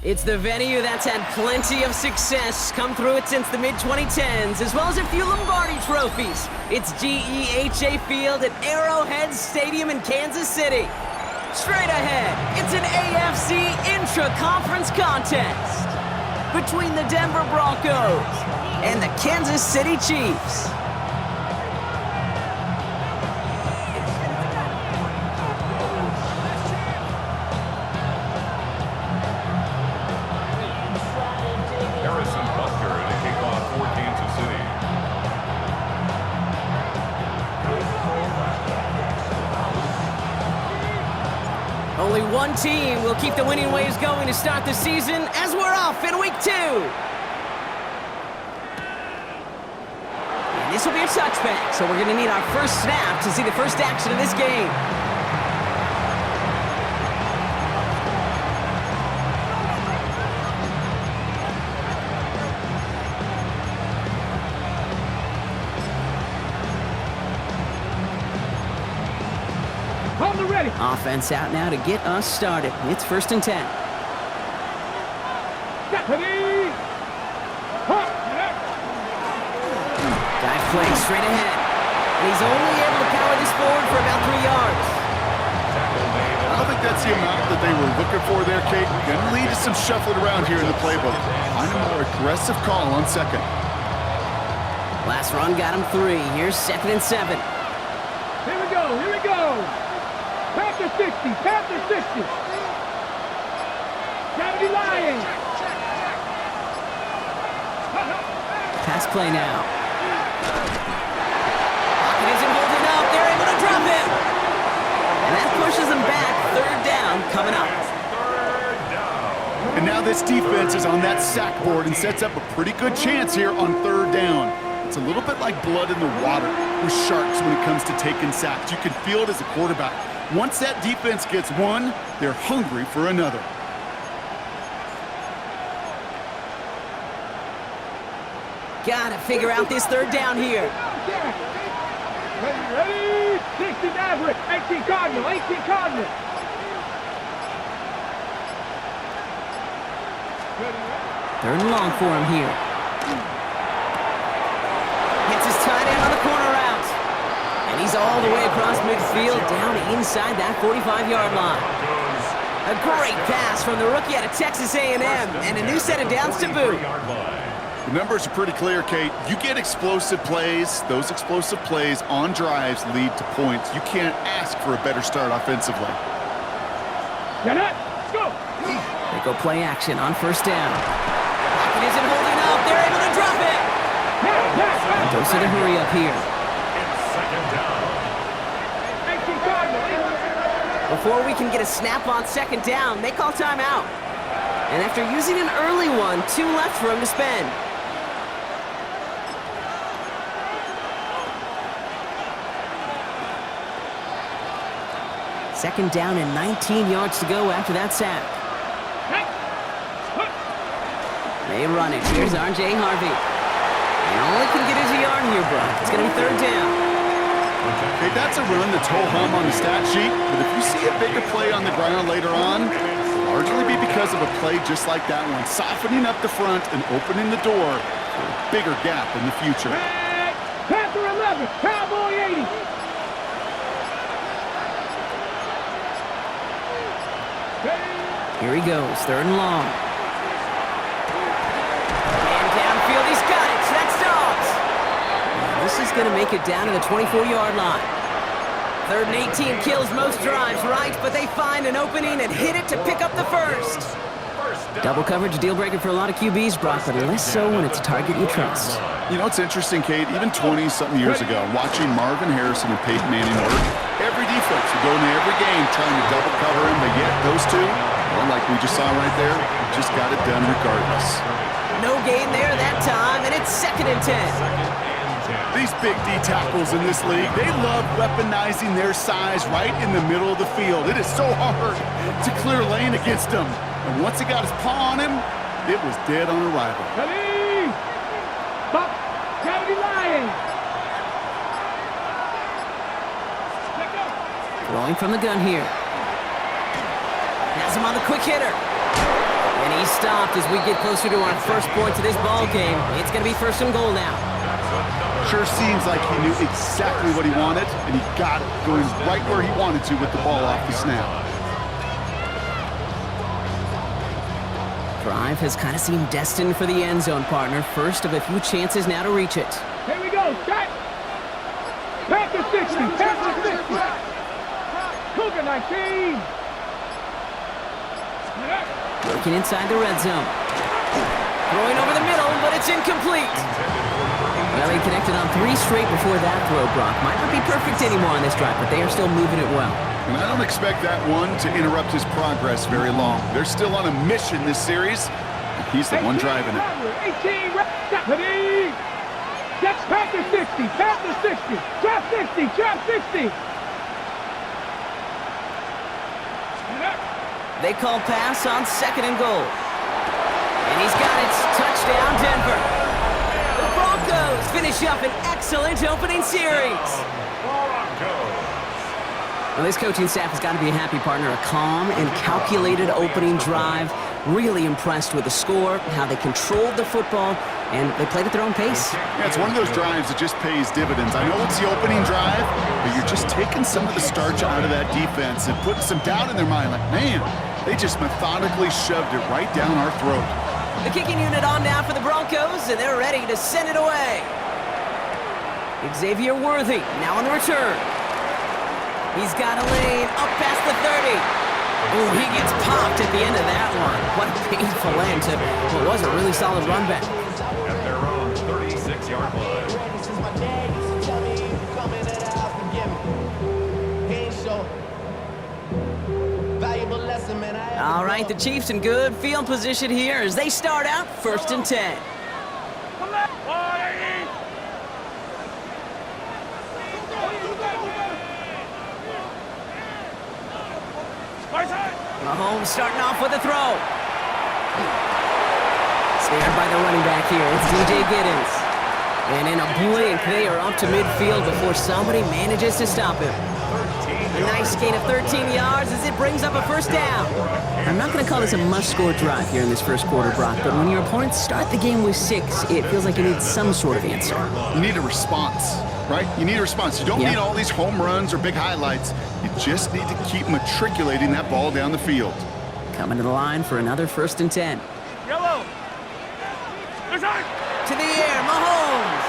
It's the venue that's had plenty of success, come through it since the mid-2010s, as well as a few Lombardi trophies. It's GEHA Field at Arrowhead Stadium in Kansas City. Straight ahead, it's an AFC intra-conference contest between the Denver Broncos and the Kansas City Chiefs. Only one team will keep the winning waves going to start the season as we're off in week 2. And this will be a touchback, so we're going to need our first snap to see the first action of this game. Offense out now to get us started. It's 1st and 10. Dive play straight ahead. And he's only able to power this forward for about 3 yards. I don't think that's the amount that they were looking for there, Kate. Going to lead to some shuffling around here in the playbook. Find a more aggressive call on 2nd. Last run got him 3. Here's 2nd and 7. Here we go, here we go. Panther 60, Panther 60. Gravity Lion. Pass play now. Pocket isn't holding up. They're able to drop him. And that pushes them back. 3rd down coming up. And now this defense is on that sack board and sets up a pretty good chance here on 3rd down. It's a little bit like blood in the water with sharks when it comes to taking sacks. You can feel it as a quarterback. Once that defense gets one, they're hungry for another. Gotta figure out this 3rd down here. Ready? 60 Maverick, 18 Cardinal, 18 Cardinal. 3rd and long for him here. Hits his tight end on the corner route. And he's all the way across midfield, down inside that 45-yard line. A great pass from the rookie out of Texas A&M, and a new set of downs to boot. The numbers are pretty clear, Kate. You get explosive plays. Those explosive plays on drives lead to points. You can't ask for a better start offensively. Get it. Let's go. They go play action on 1st down. Pocket isn't holding up. They're able to drop it. Mendoza to hurry up here. Before we can get a snap on 2nd down, they call timeout. And after using an early one, 2 left for him to spend. Second down and 19 yards to go after that sack. They run it. Here's R.J. Harvey. And only can get his yard here, bro. It's going to be 3rd down. Okay, that's a run that's ho-hum on the stat sheet, but if you see a bigger play on the ground later on, it'll largely be because of a play just like that one, softening up the front and opening the door for a bigger gap in the future. Panther 11, Cowboy 80. Here he goes, 3rd and long. And downfield, he's got it. That's Dobbs. This is going to make it down to the 24-yard line. 3rd and 18 kills most drives, right? But they find an opening and hit it to pick up the 1st. Double coverage deal breaker for a lot of QBs, Brock, but less so when it's a target you trust. You know, it's interesting, Kate, even 20-something years ago, watching Marvin Harrison and Peyton Manning work, every defense would go into every game trying to double cover him, but yet those two, well, like we just saw right there, just got it done regardless. No gain there that time, and it's 2nd and 10. These big D tackles in this league, they love weaponizing their size right in the middle of the field. It is so hard to clear lane against them. And once he got his paw on him, it was dead on arrival. Ready? Stop. Gravity Lion. Throwing from the gun here. Has him on the quick hitter. And he's stopped as we get closer to our first points of this ball game. It's going to be first and goal now. Sure seems like he knew exactly what he wanted, and he got it, going right where he wanted to with the ball off the snap. Drive has kind of seemed destined for the end zone, partner. First of a few chances now to reach it. Here we go, set. Pass to 60, pass to 60. Cougar 19. Working inside the red zone. Throwing over the middle, but it's incomplete. Well, he connected on 3 straight before that throw, Brock. Might not be perfect anymore on this drive, but they are still moving it well. And I don't expect that one to interrupt his progress very long. They're still on a mission this series. And he's the one driving it. 18, that's pass to 60, pass to 60, drop 60, drop 60. They call pass on second and goal. And he's got it. Touchdown, Denver. The Broncos finish up an excellent opening series. Well, this coaching staff has got to be a happy partner. A calm and calculated opening drive. Really impressed with the score, how they controlled the football, and they played at their own pace. Yeah, it's one of those drives that just pays dividends. I know it's the opening drive, but you're just taking some of the starch out of that defense and putting some doubt in their mind. Like, man, they just methodically shoved it right down our throat. The kicking unit on now for the Broncos, and they're ready to send it away. Xavier Worthy now on the return. He's got a lane up past the 30. Oh, he gets popped at the end of that one. What a painful end to what was a really solid run back. At their own 36-yard line. All right, the Chiefs in good field position here as they start out first and 10. Mahomes starting off with a throw. Snared by the running back here. It's DJ Giddens. And in a blink, they are up to midfield before somebody manages to stop him. A nice gain of 13 yards as it brings up a first down. I'm not going to call this a must-score drive here in this first quarter, Brock, but when your opponents start the game with 6, it feels like you need some sort of answer. You need a response, right? You need a response. You don't need all these home runs or big highlights. You just need to keep matriculating that ball down the field. Coming to the line for another first and 10. Yellow. To the air, Mahomes.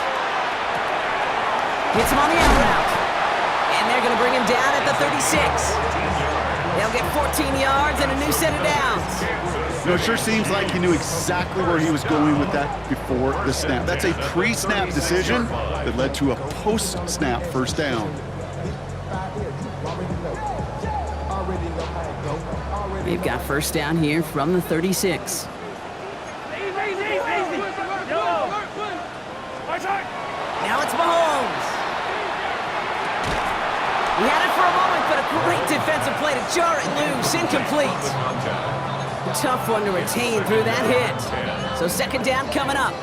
Hits him on the out route. And they're going to bring him down at the 36. They'll get 14 yards and a new set of downs. You know, it sure seems like he knew exactly where he was going with that before the snap. That's a pre-snap decision that led to a post-snap first down. They've got first down here from the 36. Now it's Mahomes. He had it for a moment, but a great defensive play to jar it loose. Incomplete. Tough one to retain through that hit. So second down coming up.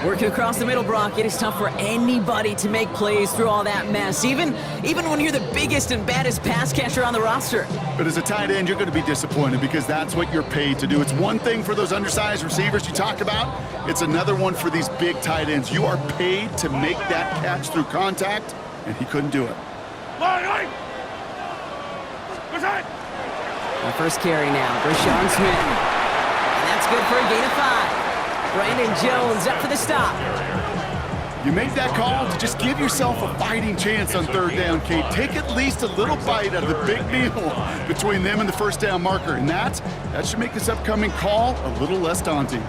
Working across the middle, Brock, it is tough for anybody to make plays through all that mess, even when you're the biggest and baddest pass catcher on the roster. But as a tight end, you're going to be disappointed because that's what you're paid to do. It's one thing for those undersized receivers you talk about. It's another one for these big tight ends. You are paid to make that catch through contact, and he couldn't do it. The first carry now, Rashawn Smith. And that's good for a gain of 5. Brandon Jones up for the stop. You make that call to just give yourself a fighting chance on third down, Kate. Take at least a little bite out of the big meal between them and the first down marker. And that should make this upcoming call a little less daunting.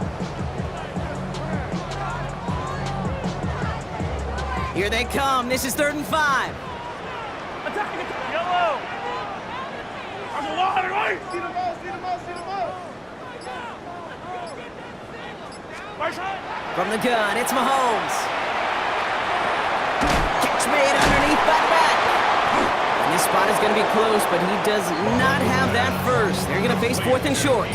Here they come. This is 3rd and 5. Yellow. From the gun, it's Mahomes. Catch made underneath by the back. And this spot is going to be close, but he does not have that first. They're going to face 4th and short.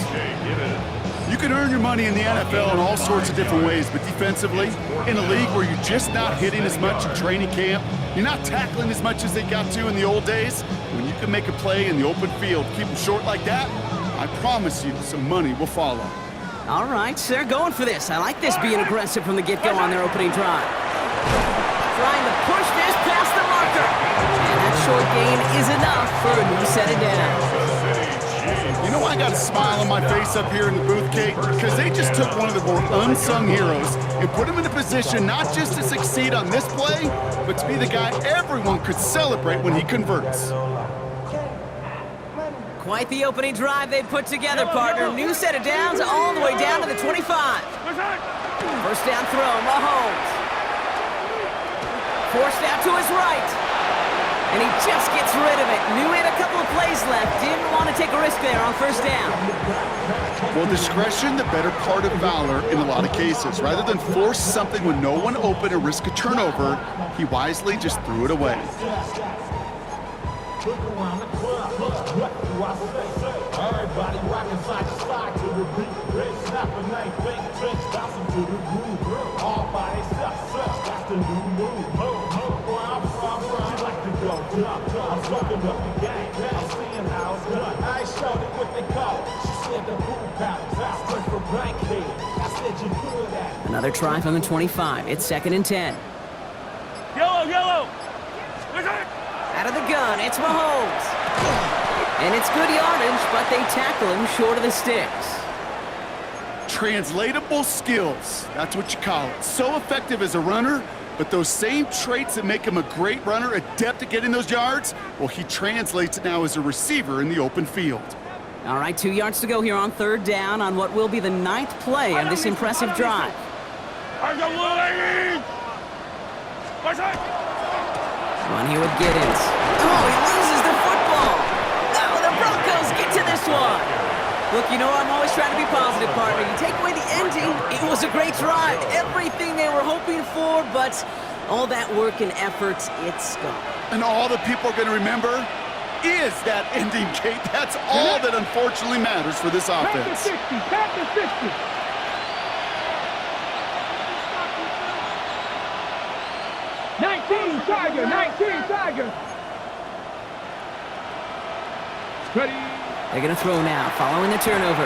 You can earn your money in the NFL in all sorts of different ways, but defensively, in a league where you're just not hitting as much in training camp, you're not tackling as much as they got to in the old days, when you can make a play in the open field, keep them short like that, I promise you some money will follow. All right, they're going for this. I like this being aggressive from the get-go on their opening drive. Trying to push this past the marker. And that short gain is enough for a new set of downs. You know, I got a smile on my face up here in the booth, Kate, because they just took one of the more unsung heroes and put him in a position not just to succeed on this play, but to be the guy everyone could celebrate when he converts. Quite the opening drive they put together, partner. New set of downs all the way down to the 25. First down throw, Mahomes. Forced out to his right. And he just gets rid of it. Knew he had a couple of plays left. Didn't want to take a risk there on first down. Well, discretion, the better part of valor in a lot of cases. Rather than force something when no one open and risk a turnover, he wisely just threw it away. Another try from the 25. It's 2nd and 10. Yellow! Out of the gun, it's Mahomes. And it's good yardage, but they tackle him short of the sticks. Translatable skills, that's what you call it. So effective as a runner, but those same traits that make him a great runner, adept at getting those yards, well, he translates it now as a receiver in the open field. All right, 2 yards to go here on third down on what will be the 9th play of this impressive drive. One here with Giddens. Oh, he loses the football. Oh, the Broncos get to this one. Look, you know, I'm always trying to be positive, partner. You take away the ending, it was a great drive. Everything they were hoping for, but all that work and effort, it's gone. And all the people are going to remember is that ending, Kate. That's all that unfortunately matters for this offense. Pass the 60. 19 Tiger. Ready. They're going to throw now, following the turnover.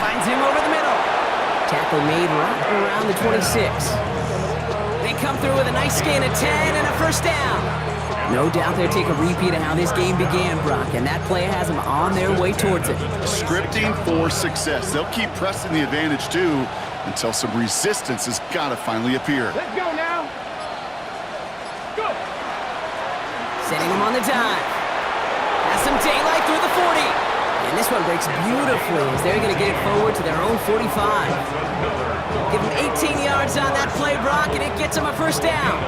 Finds him over the middle. Tackle made right around the 26. They come through with a nice gain of 10 and a first down. No doubt they'll take a repeat of how this game began, Brock, and that play has them on their way towards it. Scripting for success. They'll keep pressing the advantage, too, until some resistance has got to finally appear. Let's go now. Go. Setting him on the dive. Has some daylight through the 40. And this one breaks beautifully as they're going to get it forward to their own 45. Give them 18 yards on that play, Brock, and it gets them a first down.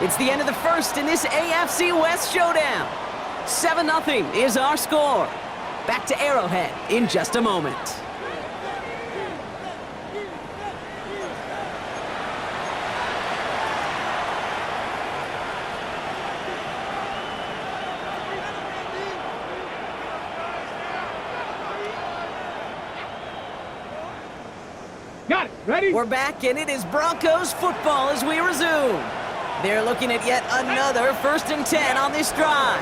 It's the end of the first in this AFC West showdown. 7-0 is our score. Back to Arrowhead in just a moment. Got it. Ready? We're back, and it is Broncos football as we resume. They're looking at yet another 1st and 10 on this drive.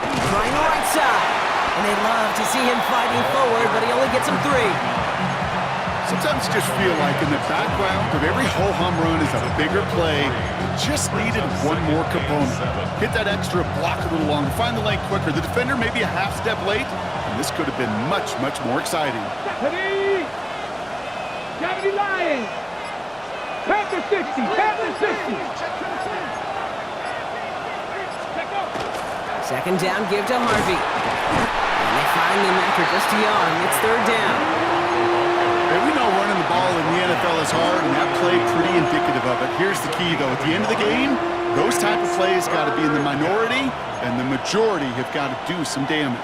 Trying the right side. And they love to see him fighting forward, but he only gets him 3. Sometimes you just feel like in the background of every ho-hum run is a bigger play. Just needed one more component. Hit that extra block a little longer, find the lane quicker. The defender may be a half step late, and this could have been much, much more exciting. Ready? 70 Lions. Pass the 60. Pass the 60. 2nd down, give to Harvey. And they find him after just a yard. It's 3rd down. And we know running the ball in the NFL is hard, and that play pretty indicative of it. Here's the key, though. At the end of the game, those type of plays got to be in the minority, and the majority have got to do some damage.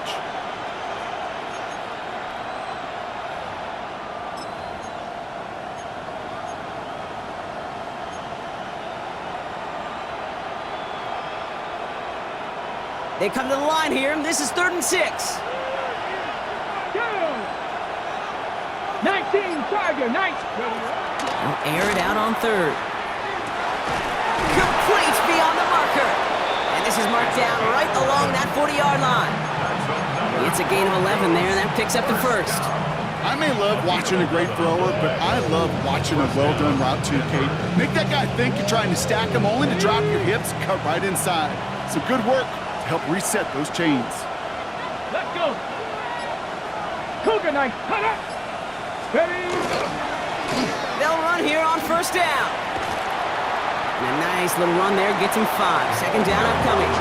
They come to the line here, and this is 3rd and 6. Go. 19, Tiger, 9. He'll air it out on third. Complete beyond the marker. And this is marked down right along that 40-yard line. It's a gain of 11 there, and that picks up the first. I may love watching a great thrower, but I love watching a well-done route too, Kate. Make that guy think you're trying to stack him only to drop your hips, cut right inside. Some good work to help reset those chains. Let's go. Cougar knife, cut up. Ready. They'll run here on first down. And a nice little run there gets him 5. Second down upcoming.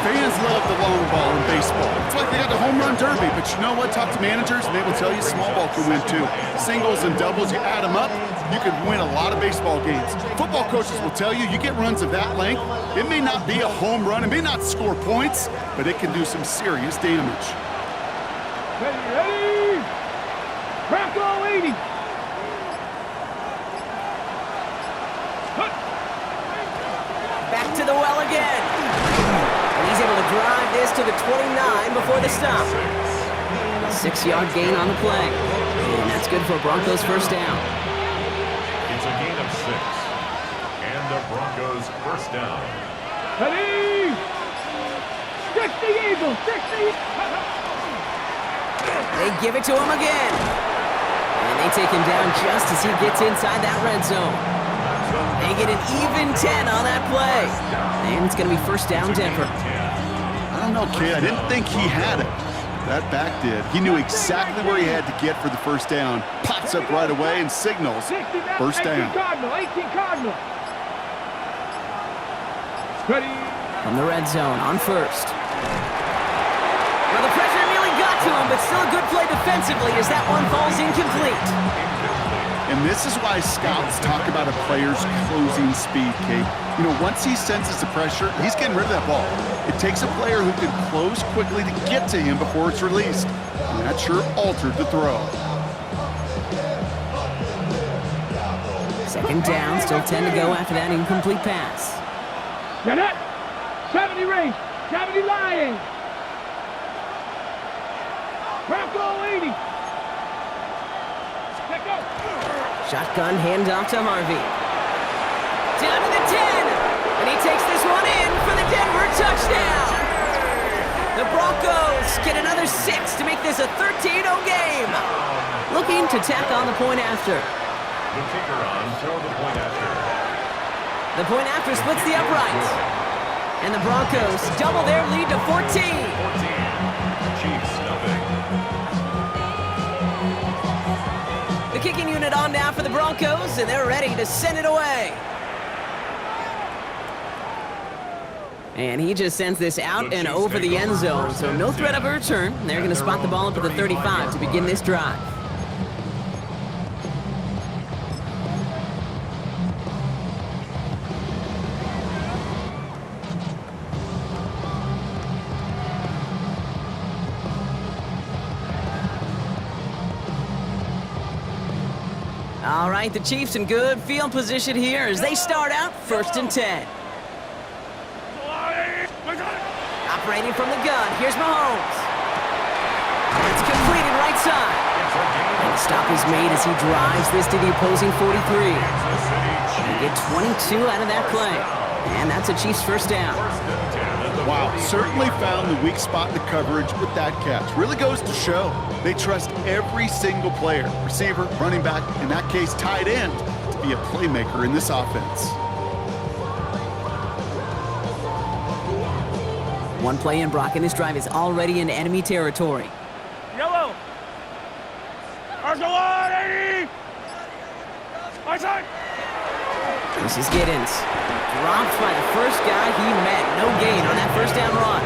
Fans love the long ball in baseball. It's like they got the home run derby, but you know what? Talk to managers, and they will tell you small ball can win too. Singles and doubles, you add them up, you can win a lot of baseball games. Football coaches will tell you, you get runs of that length, it may not be a home run, it may not score points, but it can do some serious damage. Ready, ready. Bronco 80. Back to the well again. And he's able to drive this to the 29 before the stop. 6-yard gain on the play. And that's good for Broncos first down. It's a gain of 6. And the Broncos first down. Ready. 60 Eagles, 60. They give it to him again. And they take him down just as he gets inside that red zone. They get an even 10 on that play. And it's going to be first down Denver. I don't know, kid. I didn't think he had it. That back did. He knew exactly where he had to get for the first down. Pops up right away and signals first down. 18 Cardinal, 18 Cardinal. Ready. From the red zone on first. Well, the pressure nearly got to him, but still a good play defensively as that one falls incomplete. And this is why scouts talk about a player's closing speed, Kate. You know, once he senses the pressure, he's getting rid of that ball. It takes a player who can close quickly to get to him before it's released. And that sure altered the throw. Second down, still 10 to go after that incomplete pass. Get it. 70 range, 70 lying. Bronco 80. Let go. Shotgun handoff to Harvey. Down to the 10. And he takes this one in for the Denver touchdown. The Broncos get another 6 to make this a 13-0 game. Looking to tack on the point after. The kicker on for the point after. The point after splits the uprights. And the Broncos double their lead to 14. 14. Chiefs nothing. The kicking unit on now for the Broncos, and they're ready to send it away. And he just sends this out and over the end zone, so no threat of a return. They're going to spot the ball up at the 35 to begin this drive. All right, the Chiefs in good field position here as they start out 1st and 10. Operating from the gun, here's Mahomes. It's completed right side. And the stop is made as he drives this to the opposing 43. They get 22 out of that play. And that's a Chiefs first down. Wow, certainly found the weak spot in the coverage with that catch. Really goes to show they trust every single player, receiver, running back, in that case tight end, to be a playmaker in this offense. One play in, Brock, and this drive is already in enemy territory. Yellow. Arsenal 80. My side. This is Giddens. Dropped by the first guy he met. No gain on that first down run.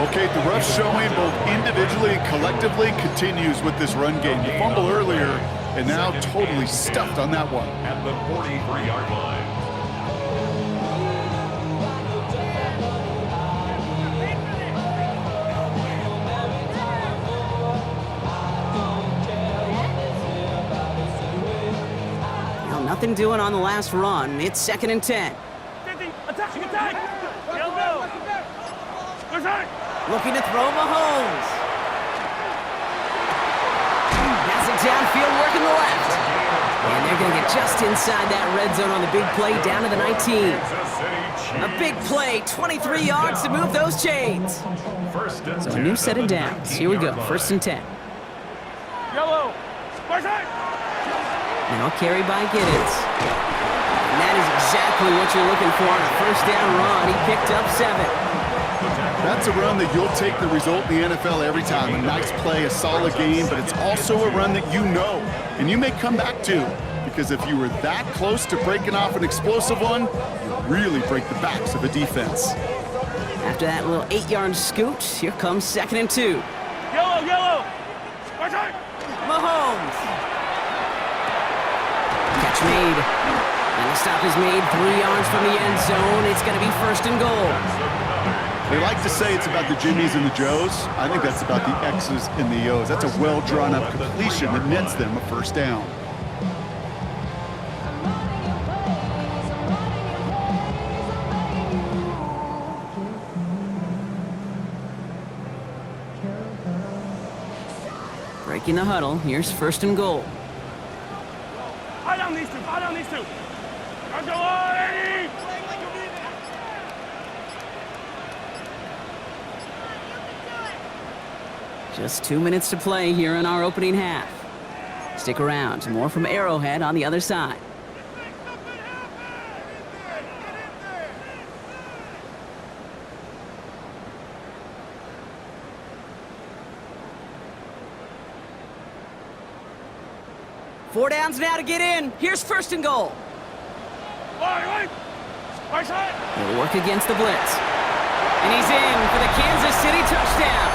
Okay, the rough showing both individually and collectively continues with this run game. The fumble earlier, and now totally stuffed on that one. At the 43-yard line. Well, nothing doing on the last run. It's 2nd and 10. Attack, attack. Yellow. Attack. Looking to throw Mahomes. Has backfield working the left. And they're going to get just inside that red zone on the big play down to the 19. A big play, 23 yards to move those chains. So a new set of downs. Here we go, 1st and 10. Yellow. Now carry by Giddens. And that is exactly what you're looking for on a 1st down run. He picked up 7. That's a run that you'll take the result in the NFL every time. A nice play, a solid game, but it's also a run that you know, and you may come back to, because if you were that close to breaking off an explosive one, you really break the backs of a defense. After that little 8-yard scoot, here comes 2nd and 2. Yellow. Mahomes. Catch made. And the stop is made 3 yards from the end zone. It's going to be 1st and goal. They like to say it's about the Jimmies and the Joes. I think that's about the X's and the O's. That's a well-drawn-up completion that nets them a 1st down. Breaking the huddle. Here's 1st and goal. I don't need to. Go on, Eddie! Just 2 minutes to play here in our opening half. Stick around. More from Arrowhead on the other side. Four downs now to get in. Here's 1st and goal. He'll work against the blitz. And he's in for the Kansas City touchdown.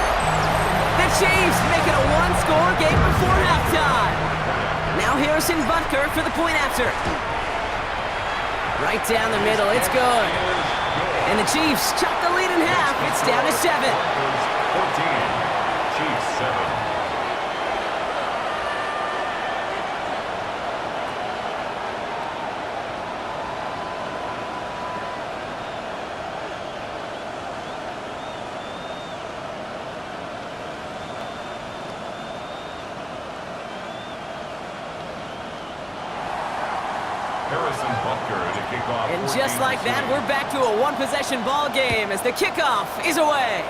The Chiefs make it a one-score game before halftime. Now Harrison Butker for the point after. Right down the middle, it's good. And the Chiefs chop the lead in half. It's down to 7. 14, Chiefs 7. And just like that, we're back to a one-possession ball game as the kickoff is away.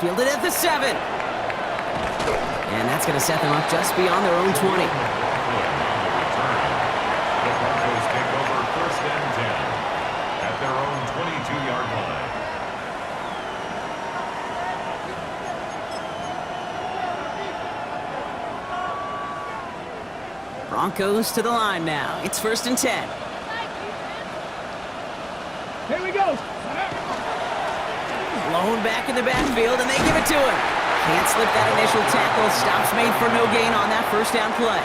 Fielded at the 7. And that's going to set them up just beyond their own 20. The Broncos take over 1st and 10 at their own 22-yard line. Broncos to the line now. It's 1st and 10. Here we go. Blown back in the backfield, and they give it to him. Can't slip that initial tackle. Stops made for no gain on that 1st down play.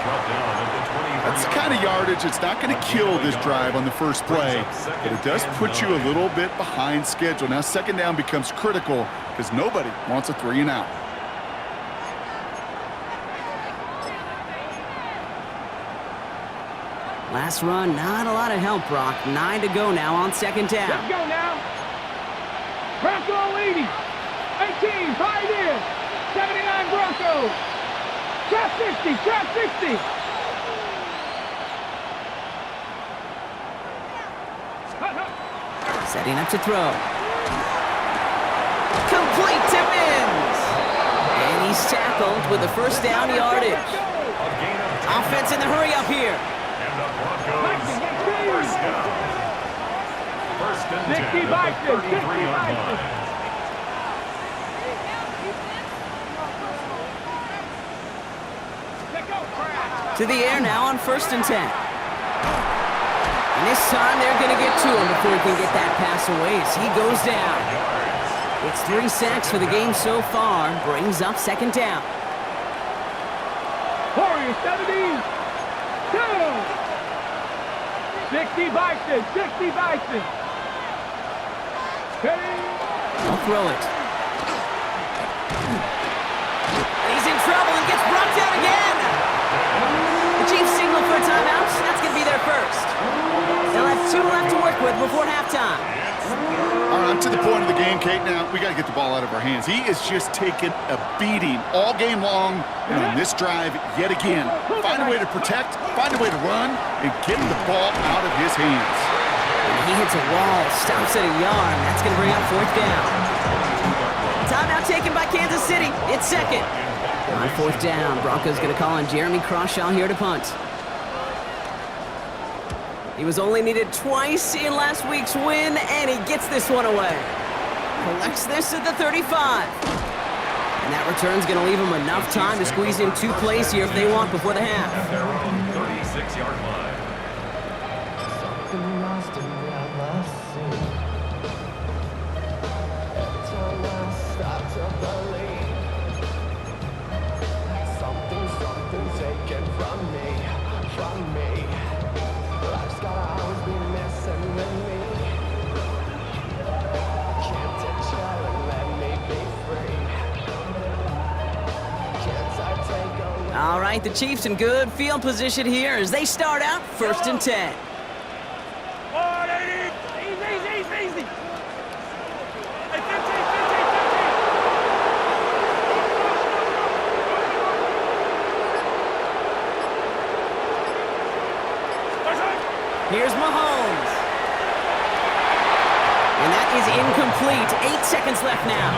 That's the kind of yardage that's not going to kill this drive on the first play, but it does put you a little bit behind schedule. Now 2nd down becomes critical because nobody wants a 3 and out. Last run, not a lot of help, Brock. 9 to go now on 2nd down. Let's go now. Bronco 80. 18, 5 in. 79 Broncos. Trap 60, trap 60. Setting up to throw. Complete to Mims. And he's tackled with the 1st down yardage. Offense in the hurry up here. And the Broncos 1st down. 1st and 10 at the 33-yard line. To the air now on 1st and 10. And this time they're going to get to him before he can get that pass away as he goes down. It's 3 sacks for the game so far. Brings up 2nd down. Warriors 72. 60 Bison, 60 Bison. He'll throw it. And he's in trouble and gets brought down again. The Chiefs signal for a timeout. That's going to be their first. They'll have 2 left to work with before halftime. All right, I'm to the point of the game, Kate. Now, we got to get the ball out of our hands. He is just taking a beating all game long, and on this drive, yet again. Find a way to protect, find a way to run, and get the ball out of his hands. And he hits a wall, stops at a yard. That's going to bring up fourth down. Timeout taken by Kansas City. It's second. On fourth down, Broncos going to call on Jeremy Crawshaw here to punt. He was only needed twice in last week's win, and he gets this one away. Collects this at the 35. And that return's going to leave him enough time to squeeze in 2 plays here if they want before the half. At their own 36-yard line. All right, the Chiefs in good field position here as they start out 1st and 10. Easy. Hey, 15. Here's Mahomes. And that is incomplete. 8 seconds left now.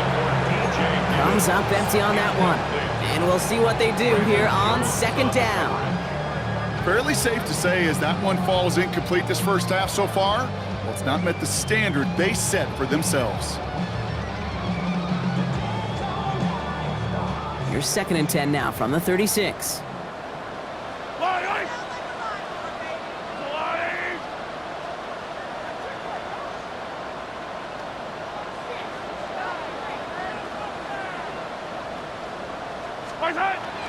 Comes up empty on that one. And we'll see what they do here on 2nd down. Fairly safe to say as that one falls incomplete this first half so far, well, it's not met the standard they set for themselves. Here's 2nd and 10 now from the 36.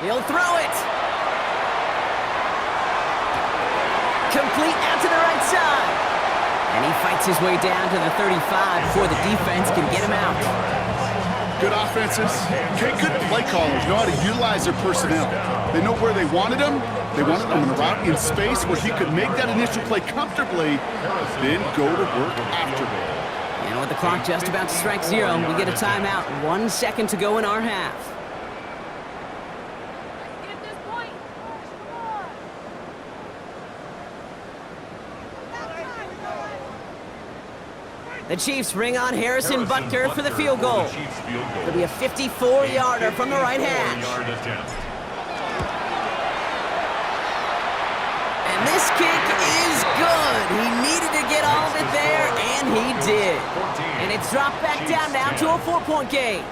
He'll throw it. Complete out to the right side. And he fights his way down to the 35 before the defense can get him out. Good offenses. Okay, good play callers know how to utilize their personnel. They know where they wanted them. They wanted them in a route in space where he could make that initial play comfortably, then go to work after it. And with the clock just about to strike 0, we get a timeout. 1 second to go in our half. The Chiefs bring on Harrison Butker for the field goal. It'll be a 54-yarder from the right hash. And this kick is good. He needed to get all of it there, and he did. And it's dropped back down now to a 4-point game.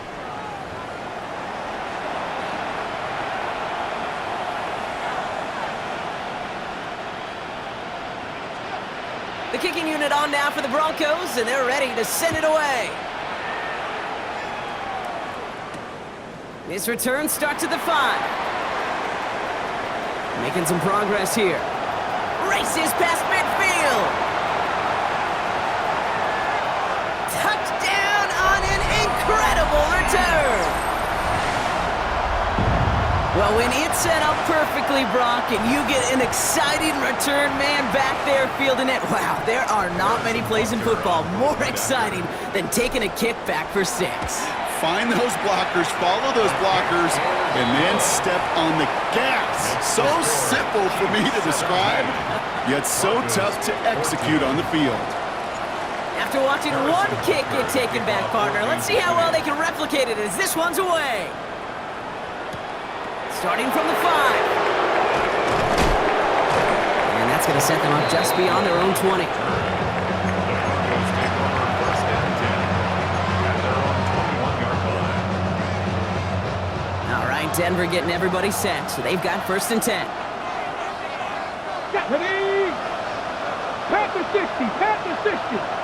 The kicking unit on now for the Broncos, and they're ready to send it away. This return starts at the 5. Making some progress here. Races past midfield. Touchdown on an incredible return. Well, when it's set up perfectly, Brock, and you get an exciting return man back there fielding it, wow, there are not many plays in football more exciting than taking a kick back for 6. Find those blockers, follow those blockers, and then step on the gas. So simple for me to describe, yet so tough to execute on the field. After watching one kick get taken back, partner, let's see how well they can replicate it as this one's away. Starting from the 5. And that's going to set them up just beyond their own 20. All right, Denver getting everybody set, so they've got 1st and 10. Ready? Pat the 60, pat the 60.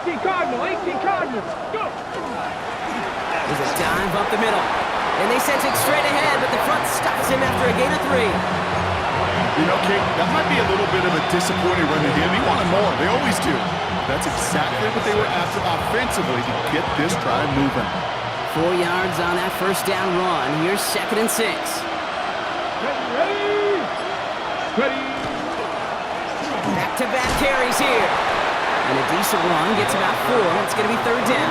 18 Cardinals, go! There's a dive up the middle. And they sent it straight ahead, but the front stops him after a gain of 3. You know, Kate, that might be a little bit of a disappointing run to him. He wanted more. They always do. That's exactly what they were after offensively to get this drive moving. 4 yards on that 1st down run. Here's 2nd and 6. Ready? Back-to-back carries here. And a decent run gets about 4. It's going to be 3rd down.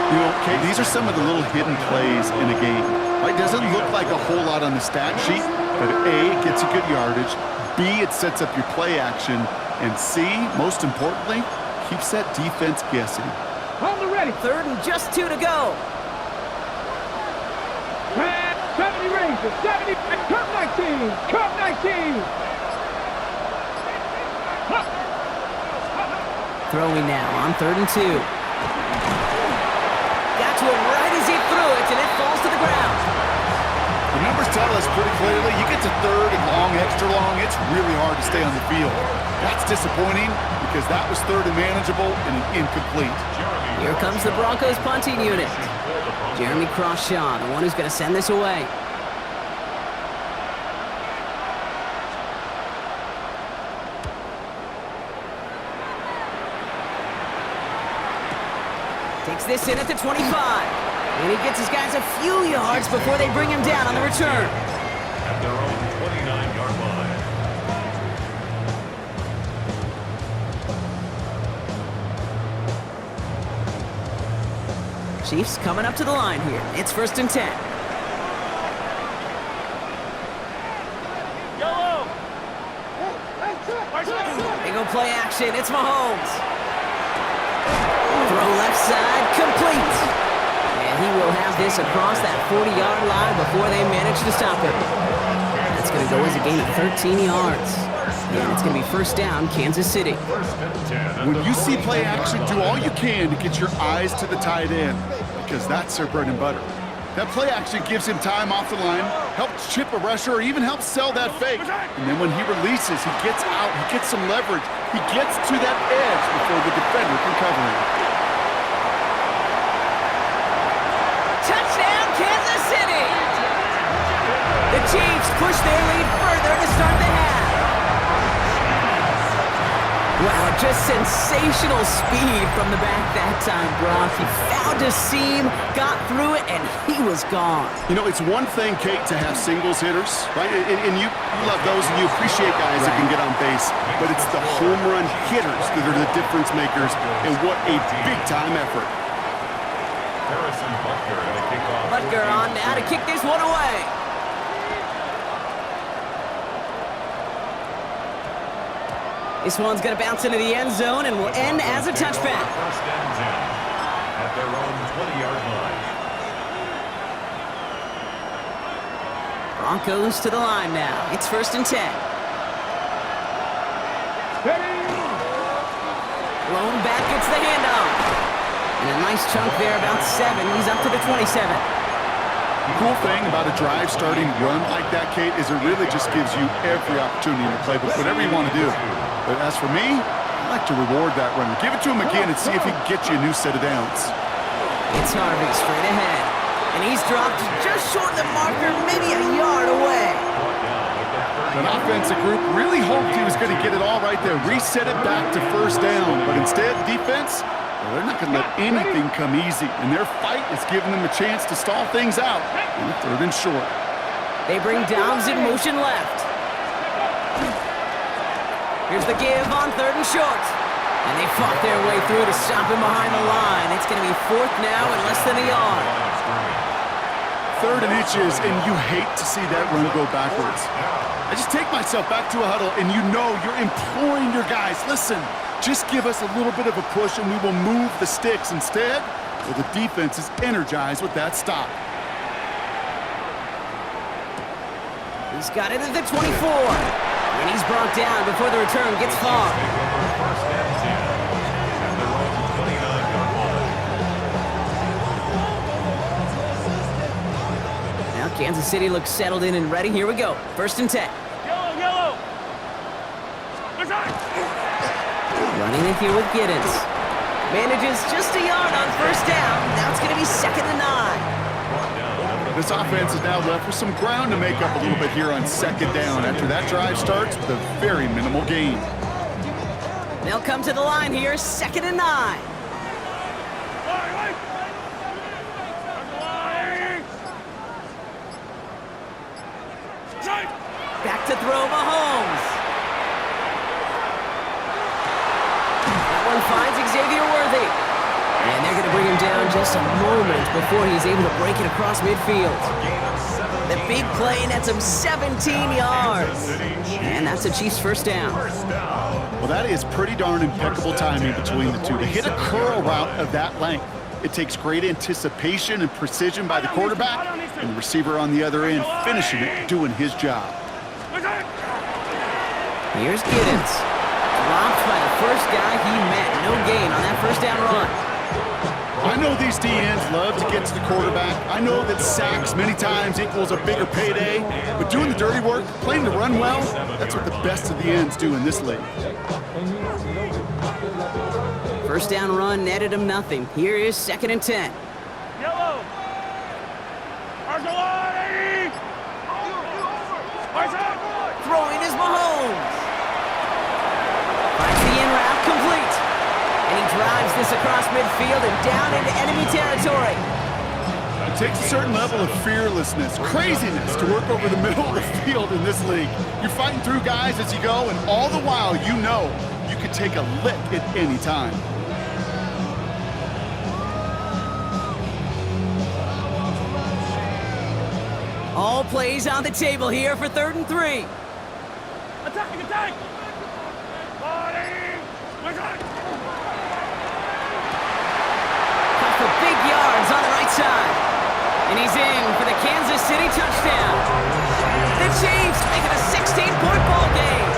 You know, Kate, these are some of the little hidden plays in a game. Right? Doesn't look like a whole lot on the stat sheet, but A, it gets you good yardage. B, it sets up your play action. And C, most importantly, keeps that defense guessing. On the ready. 3rd and just 2 to go. 70 Rangers, 70, Cup 19, Cup 19. Throwing now on 3rd and 2. Got to him right as he threw it, and it falls to the ground. The numbers tell us pretty clearly, you get to 3rd and long, extra long, it's really hard to stay on the field. That's disappointing because that was 3rd and manageable and an incomplete. Here comes the Broncos punting unit. Jeremy Crawshaw, the one who's going to send this away. Takes this in at the 25. And he gets his guys a few yards before they bring him down on the return. At their own 29-yard line. Chiefs coming up to the line here. It's 1st and 10. They go play action. It's Mahomes. Throw left side, complete. And he will have this across that 40-yard line before they manage to stop him. That's going to go as a gain of 13 yards. And it's going to be 1st down, Kansas City. When you see play action, do all you can to get your eyes to the tight end because that's their bread and butter. That play action gives him time off the line, helps chip a rusher, or even helps sell that fake. And then when he releases, he gets out, he gets some leverage. He gets to that edge before the defender can cover him. Touchdown, Kansas City! The Chiefs push their lead further to start the half. Wow, just sensational speed from the back that time, Brock. He found a seam, got through it, and he was gone. You know, it's one thing, Kate, to have singles hitters, right? And you love those, and you appreciate guys that can get on base. But it's the home run hitters that are the difference makers, and what a big-time effort. Butker on now to kick this one away. This one's going to bounce into the end zone and will end as a touchback. 1st and 10 at their own 20-yard line. Broncos to the line now. It's 1st and 10. Lone back gets the handoff. And a nice chunk there, about 7. He's up to the 27. The cool thing about a drive starting run like that, Kate, is it really just gives you every opportunity in the playbook, whatever you want to do. But as for me, I like to reward that runner. Give it to him again and see if he can get you a new set of downs. It's Harvey straight ahead. And he's dropped just short of the marker, maybe a yard away. That offensive group really hoped he was going to get it all right there, reset it back to 1st down. But instead, defense, well, they're not going to let anything come easy. And their fight is giving them a chance to stall things out on 3rd and short. They bring Downs in motion left. Here's the give on 3rd and short. And they fought their way through to stop him behind the line. It's going to be 4th now and less than a yard. 3rd and inches, and you hate to see that run go backwards. I just take myself back to a huddle, and you know you're imploring your guys, listen, just give us a little bit of a push and we will move the sticks. Instead, well, the defense is energized with that stop. He's got it at the 24. And he's brought down before the return gets far. 1st and 10 at their own 29-yard line. Now Kansas City looks settled in and ready. Here we go. 1st and 10. Yellow. Running it here with Giddens. Manages just a yard on 1st down. Now it's going to be 2nd and 9. This offense is now left with some ground to make up a little bit here on 2nd down after that drive starts with a very minimal gain. They'll come to the line here, 2nd and 9. Back to throw Mahomes. finds Xavier Worthy. And they're going to bring him down just a moment before he's able to break it across midfield. The big play nets him 17 yards. And that's a Chiefs first down. Well, that is pretty darn impeccable timing between the two. To hit a curl route of that length, it takes great anticipation and precision by the quarterback, and the receiver on the other end finishing it, doing his job. Here's Giddens. Dropped by the first guy he met. No gain on that first down run. I know these DNs love to get to the quarterback. I know that sacks many times equals a bigger payday, but doing the dirty work, playing the run well, that's what the best of the ends do in this league. First down run netted him nothing. Here is 2nd and 10. Yellow. Throwing is Mahomes. Finds the in route complete. And he drives this across midfield and down into enemy territory. It takes a certain level of fearlessness, craziness to work over the middle of the field in this league. You're fighting through guys as you go, and all the while you know you could take a lick at any time. All plays on the table here for 3rd and 3. Attacking, attack! Caught for big yards on the right side. And he's in for the Kansas City touchdown. The Chiefs make it a 16-point ball game.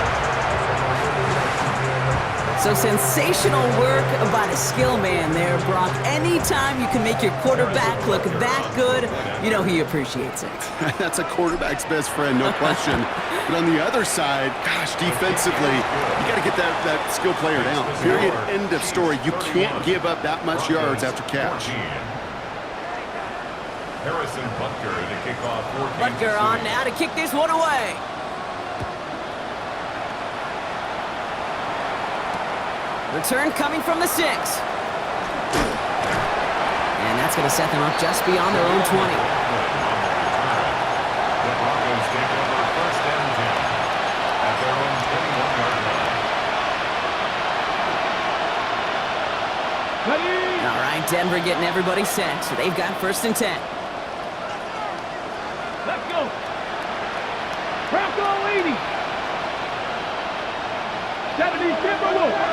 So sensational work by the skill man there, Brock. Anytime you can make your quarterback look that good, you know he appreciates it. That's a quarterback's best friend, no question. But on the other side, gosh, defensively, you got to get that skill player down. Period. End of story. You can't give up that much yards after catch. Harrison Butker to kick off for Butker on now to kick this one away. Return coming from the 6. And that's going to set them up just beyond their own 20. The Broncos take over 1st and 10 at their own 21-yard line. All right, Denver getting everybody set. So they've got 1st and 10. Let's go. Bronco 80. 70 Timberwolves.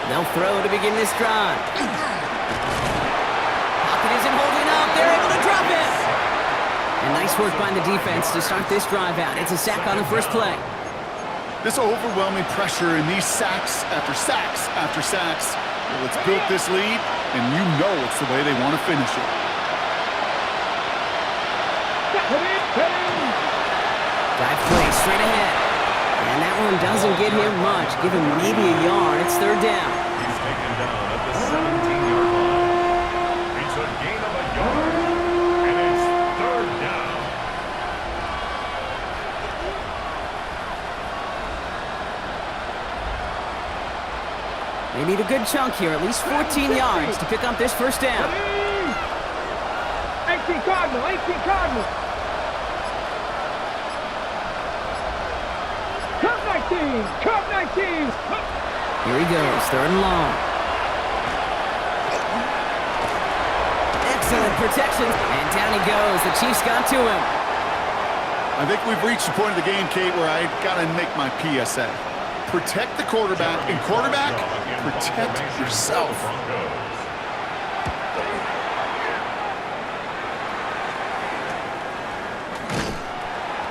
They'll throw to begin this drive. Pocket isn't holding up. They're able to drop it. And nice work by the defense to start this drive out. It's a sack on the first play. This overwhelming pressure and these sacks after sacks after sacks, well, it's built this lead, and you know it's the way they want to finish it. Drive play straight ahead. And that one doesn't get him much. Give him maybe a yard. It's 3rd down. He's taken down at the 17-yard line. It's a gain of a yard, and it's 3rd down. They need a good chunk here, at least 14 yards to pick up this first down. 18 Cardinal, 18 Cardinal. Cup 19! Here he goes, 3rd and long. Excellent protection, and down he goes. The Chiefs got to him. I think we've reached the point of the game, Kate, where I got to make my PSA. Protect the quarterback, and quarterback, protect yourself.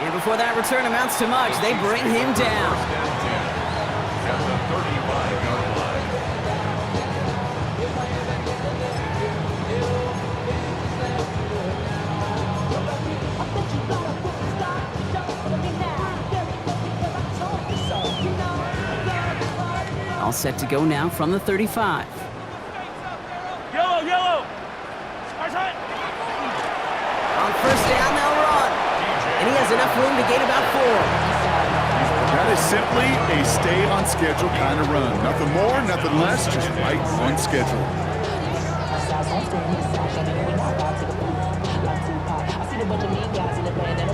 And before that return amounts to much, they bring him down. At the 35-yard line. All set to go now from the 35. Yellow! On first down, they'll run. And he has enough room to gain about 4. That is simply a stay on schedule kind of run. Nothing more, nothing less, just right on schedule. I see the bunch of mean guys in the band that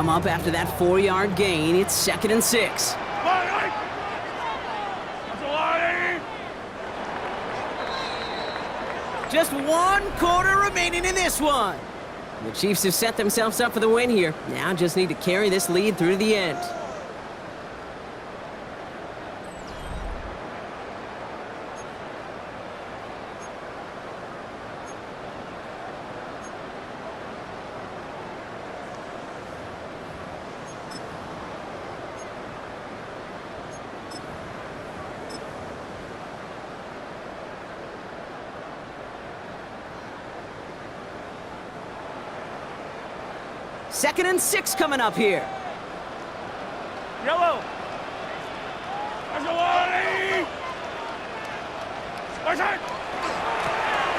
come up after that 4-yard gain. It's 2nd and 6. Just 1 quarter remaining in this one. The Chiefs have set themselves up for the win here. Now just need to carry this lead through to the end. Second and 6 coming up here. Yellow.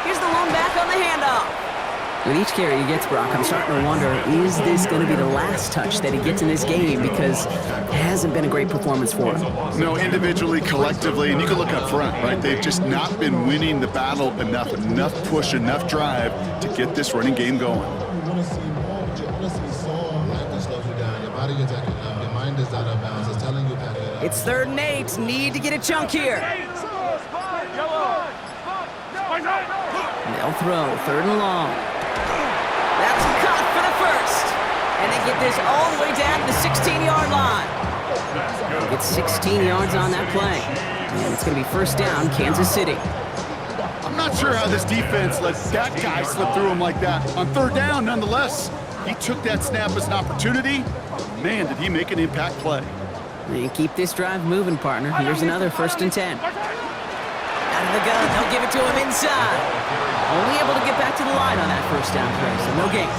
Here's the lone back on the handoff. With each carry he gets, Brock, I'm starting to wonder, is this going to be the last touch that he gets in this game? Because it hasn't been a great performance for him. No, individually, collectively, and you can look up front, right? They've just not been winning the battle enough push, enough drive to get this running game going. It's 3rd and 8. Need to get a chunk here. They'll throw. 3rd and long. That's caught for the first. And they get this all the way down to the 16-yard line. Get 16 yards on that play. And it's going to be 1st down, Kansas City. I'm not sure how this defense let that guy slip through him like that. On 3rd down, nonetheless, he took that snap as an opportunity. Man, did he make an impact play. And keep this drive moving, partner. Here's another 1st and 10. Out of the gun, they'll give it to him inside. Only able to get back to the line on that 1st down play, so no gain.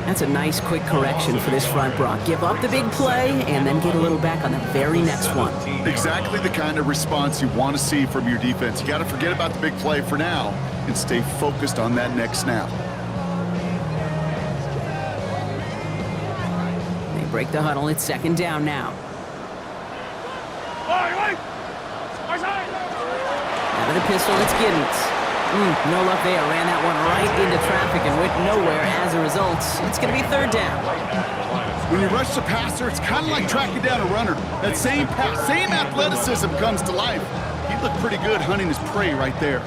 That's a nice quick correction for this front, Brock. Give up the big play and then get a little back on the very next one. Exactly the kind of response you want to see from your defense. You got to forget about the big play for now and stay focused on that next snap. They break the huddle. It's 2nd down now. Out of the pistol, it's Giddens. No luck there. Ran that one right into traffic and went nowhere as a result. It's going to be 3rd down. When you rush the passer, it's kind of like tracking down a runner. That same pass, same athleticism comes to life. He looked pretty good hunting his prey right there.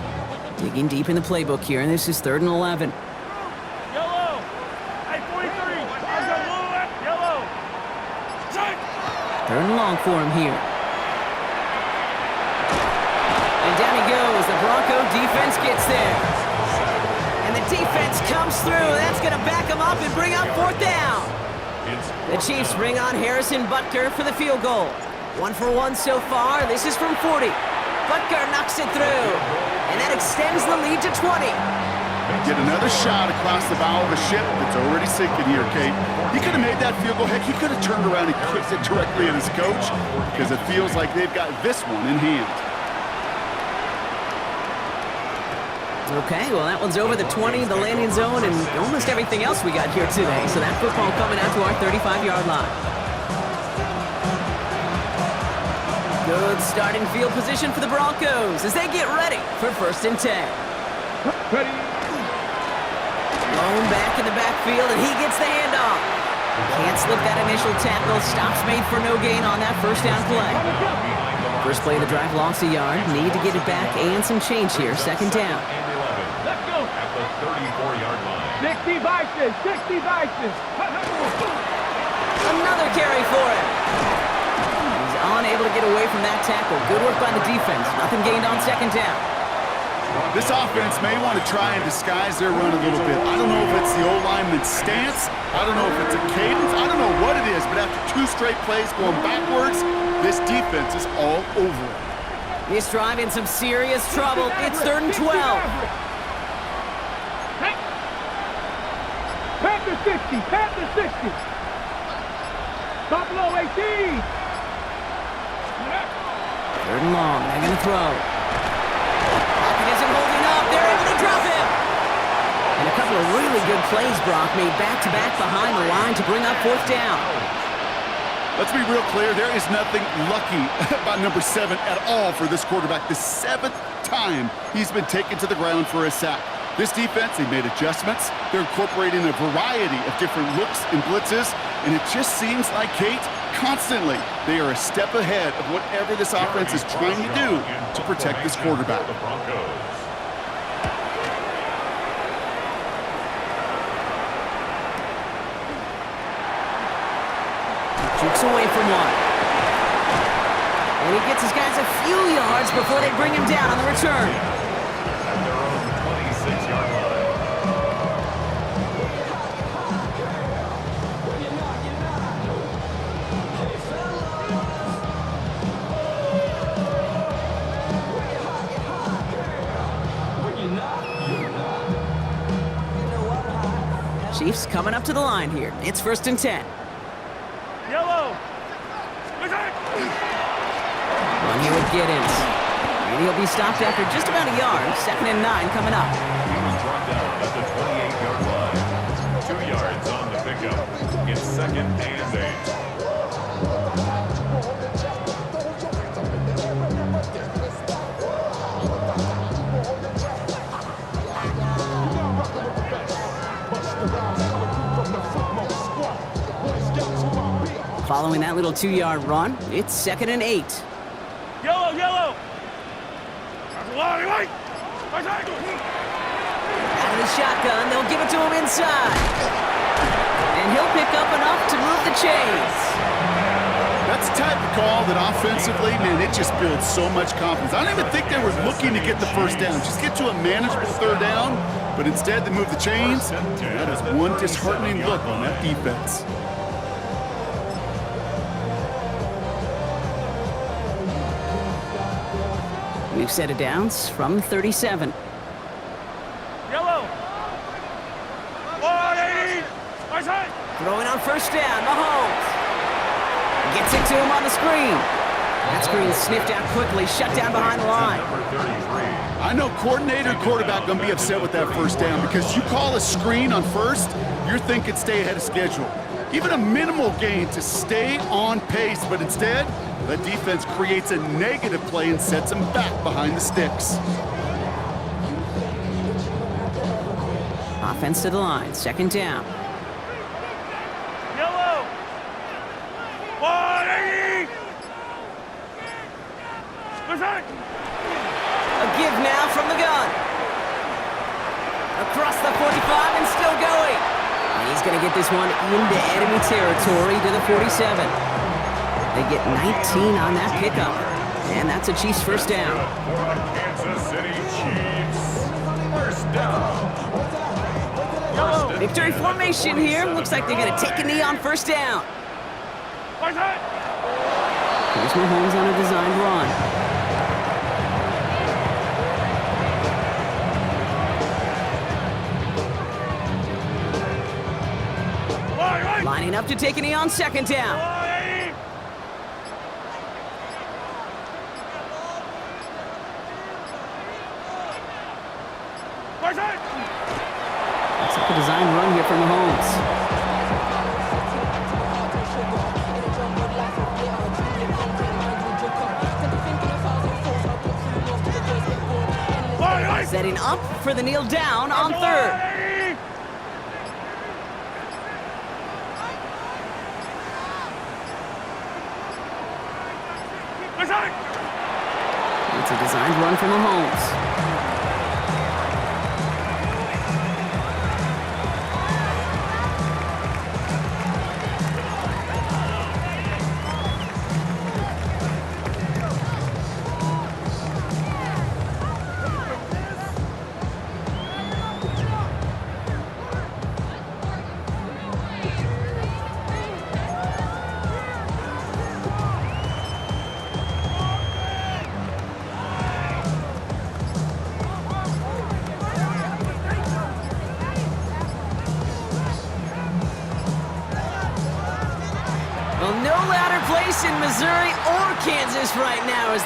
Digging deep in the playbook here, and this is 3rd and 11. Yellow. 43. Yellow. 3rd and long for him here. And down he goes. The Bronco defense gets there. And the defense comes through. That's going to back him up and bring up 4th down. The Chiefs bring on Harrison Butker for the field goal. 1 for 1 so far. This is from 40. Butker knocks it through. And that extends the lead to 20. Get another shot across the bow of a ship that's already sinking here, Kate. He could have made that field goal. Heck, he could have turned around and kicked it directly at his coach because it feels like they've got this one in hand. Okay, well, that one's over the 20, the landing zone, and almost everything else we got here today. So that football coming out to our 35-yard line. Good starting field position for the Broncos as they get ready for 1st and 10. Ready. Lone back in the backfield, and he gets the handoff. Can't slip that initial tackle. Stops made for no gain on that 1st down play. First play of the drive, lost a yard. Need to get it back and some change here. 2nd down. Let's go. At the 34-yard line. 60 Vices. 60 Vices. Another carry for him. He's unable to get away from that tackle. Good work by the defense. Nothing gained on 2nd down. This offense may want to try and disguise their run a little bit. I don't know if it's the old lineman's stance. I don't know if it's a cadence. I don't know what it is, but after 2 straight plays going backwards, this defense is all over it. This drive in some serious trouble. It's 3rd and 12. Panther 60. Panther 60. Buffalo 18. 3rd and long. They're going to throw. Pocket isn't holding up. They're able to drop him. And a couple of really good plays, Brock, made back-to-back behind the line to bring up 4th down. Let's be real clear. There is nothing lucky about number 7 at all for this quarterback. The 7th time he's been taken to the ground for a sack. This defense, they made adjustments. They're incorporating a variety of different looks and blitzes, and it just seems like, Kate, constantly they are a step ahead of whatever this offense is trying to do to protect this quarterback. The Broncos. Jukes away from one. And he gets his guys a few yards before they bring him down on the return. At their own 26-yard line. Chiefs coming up to the line here. It's 1st and 10. Yellow. One here with Giddens. And he'll be stopped after just about a yard. 2nd and 9 coming up. He was brought down at the 28-yard line. 2 yards on the pickup. It's 2nd and 8. Following that little 2-yard run, it's 2nd and 8. Yellow, yellow. Out of the shotgun, they'll give it to him inside. And he'll pick up enough to move the chains. That's the type of call that offensively, man, it just builds so much confidence. I don't even think they were looking to get the first down. Just get to a manageable 3rd down, but instead they move the chains. That is one disheartening look on that defense. We've set it downs from 37. Yellow. 180. Throwing on 1st down, Mahomes. Gets it to him on the screen. That screen sniffed out quickly, shut down behind the line. Number 33. I know coordinator and quarterback going to be upset with that 1st down because you call a screen on 1st, you're thinking stay ahead of schedule. Even a minimal gain to stay on pace, but instead, the defense creates a negative play and sets them back behind the sticks. Offense to the line, 2nd down. Yellow. 180. A give now from the gun. Across the 45 and still going. And he's going to get this one into enemy territory to the 47. They get 19 on that pickup. And that's a Chiefs 1st down. For the Kansas City Chiefs. 1st down. Victory formation here. Looks like they're going to take a knee on 1st down. Here's Mahomes on a designed run. Lining up to take a knee on 2nd down. Looks like a designed run here from Mahomes. Setting up for the kneel down on 3rd. It's a designed run from Mahomes. Well, no louder place in Missouri or Kansas right now as